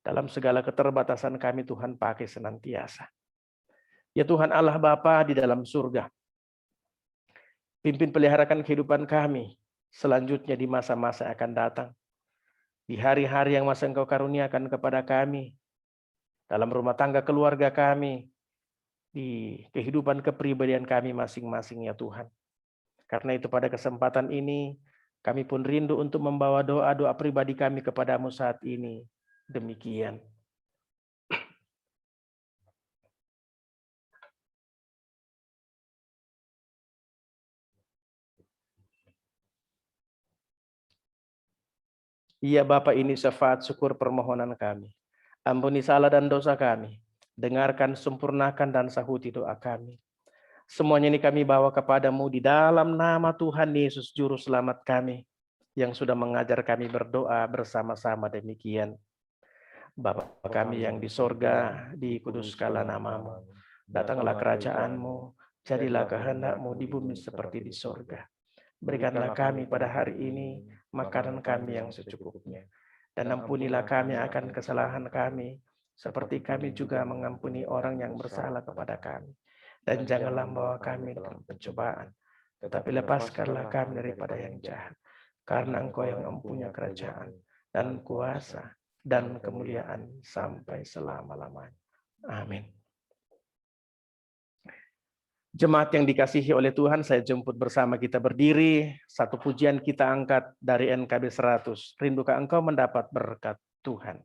Dalam segala keterbatasan kami Tuhan pakai senantiasa. Ya Tuhan Allah Bapa di dalam surga, pimpin peliharakan kehidupan kami selanjutnya di masa-masa akan datang. Di hari-hari yang masih Engkau karuniakan kepada kami, dalam rumah tangga keluarga kami, di kehidupan kepribadian kami masing-masing ya Tuhan. Karena itu pada kesempatan ini, kami pun rindu untuk membawa doa-doa pribadi kami kepadamu saat ini. Demikian. Iya Bapa, ini syafaat syukur permohonan kami. Ampuni salah dan dosa kami. Dengarkan, sempurnakan, dan sahuti doa kami. Semuanya ini kami bawa kepadamu di dalam nama Tuhan Yesus Juru Selamat kami, yang sudah mengajar kami berdoa bersama-sama demikian. Bapa kami yang di sorga, dikuduskanlah namamu. Datanglah kerajaanmu, jadilah kehendak-mu di bumi seperti di sorga. Berikanlah kami pada hari ini makanan kami yang secukupnya. Dan ampunilah kami akan kesalahan kami, seperti kami juga mengampuni orang yang bersalah kepada kami. Dan janganlah membawa kami dalam pencobaan, tetapi lepaskanlah kami daripada yang jahat. Karena Engkau yang mempunyai kerajaan, dan kuasa, dan kemuliaan sampai selama-lamanya. Amin. Jemaat yang dikasihi oleh Tuhan, saya jemput bersama kita berdiri. Satu pujian kita angkat dari NKB 100. Rindukah engkau mendapat berkat Tuhan?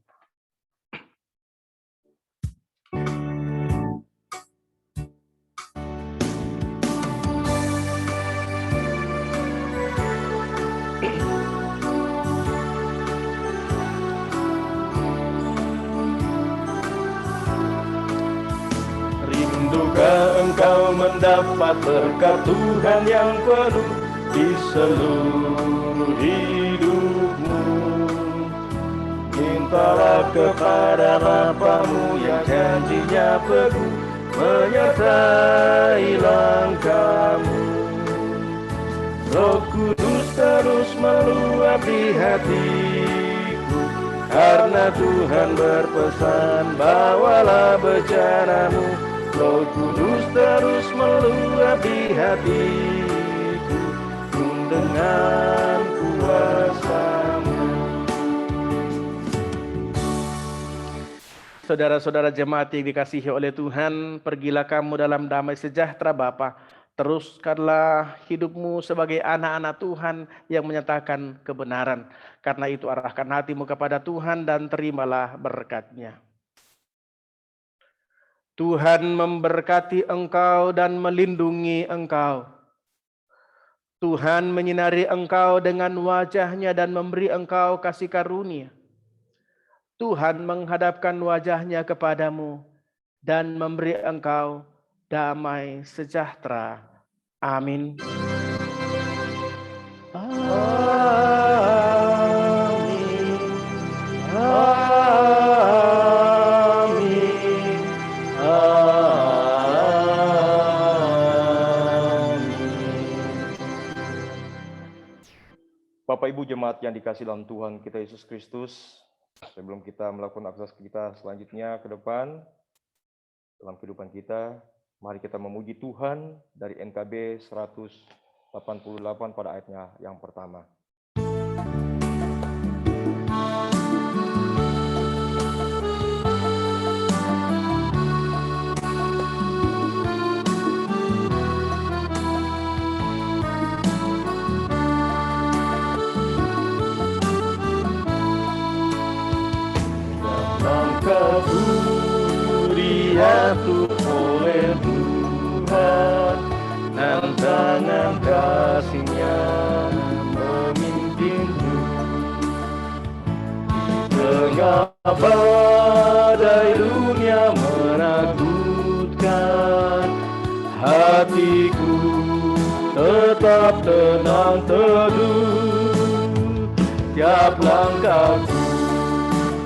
Rindukah engkau mendapat berkat Tuhan yang penuh di seluruh hidupmu? Mintalah kepada Bapamu yang janjinya teguh menyertai langkahmu. Roh Kudus terus meluapi hatiku, karena Tuhan berpesan, bawalah bejanamu. Roh Kudus terus meluapi hatiku dengan kuasa-Mu. Saudara-saudara jemaat yang dikasihi oleh Tuhan, pergilah kamu dalam damai sejahtera Bapa. Teruskanlah hidupmu sebagai anak-anak Tuhan yang menyatakan kebenaran. Karena itu arahkan hatimu kepada Tuhan dan terimalah berkat-Nya. Tuhan memberkati engkau dan melindungi engkau. Tuhan menyinari engkau dengan wajah-Nya dan memberi engkau kasih karunia. Tuhan menghadapkan wajah-Nya kepadamu dan memberi engkau damai sejahtera. Amin. Bapak Ibu jemaat yang dikasihi dalam Tuhan kita Yesus Kristus, sebelum kita melakukan aktivitas kita selanjutnya ke depan dalam kehidupan kita, mari kita memuji Tuhan dari NKB 188 pada ayatnya yang pertama. Diatur oleh Tuhan dan tangan kasih-Nya memimpinmu. Di tengah badai dunia menakutkan, hatiku tetap tenang teduh. Tiap langkahku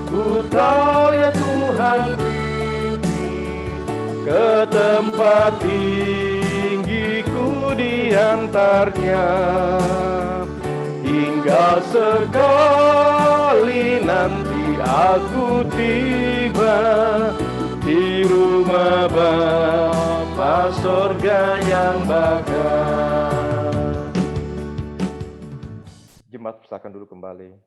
ku tahu ya Tuhan, ke tempat tinggiku diantarnya, hingga sekali nanti aku tiba di rumah Bapa sorga yang bakar. Jemaat silakan dulu kembali.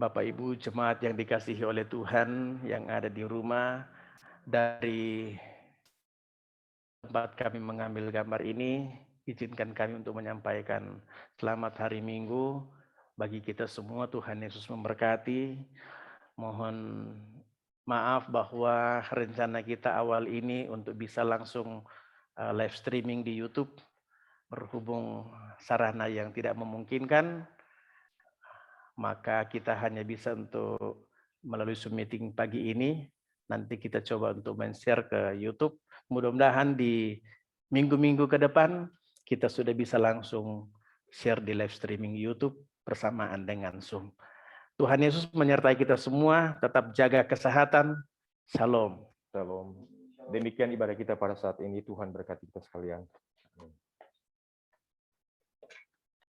Bapak Ibu jemaat yang dikasihi oleh Tuhan yang ada di rumah, dari tempat kami mengambil gambar ini, izinkan kami untuk menyampaikan selamat hari Minggu bagi kita semua. Tuhan Yesus memberkati. Mohon maaf bahwa rencana kita awal ini untuk bisa langsung live streaming di YouTube, berhubung sarana yang tidak memungkinkan, maka kita hanya bisa untuk melalui Zoom meeting pagi ini. Nanti kita coba untuk men-share ke YouTube. Mudah-mudahan di minggu-minggu ke depan kita sudah bisa langsung share di live streaming YouTube bersamaan dengan Zoom. Tuhan Yesus menyertai kita semua, tetap jaga kesehatan. Shalom. Shalom. Demikian ibadah kita pada saat ini. Tuhan berkati kita sekalian.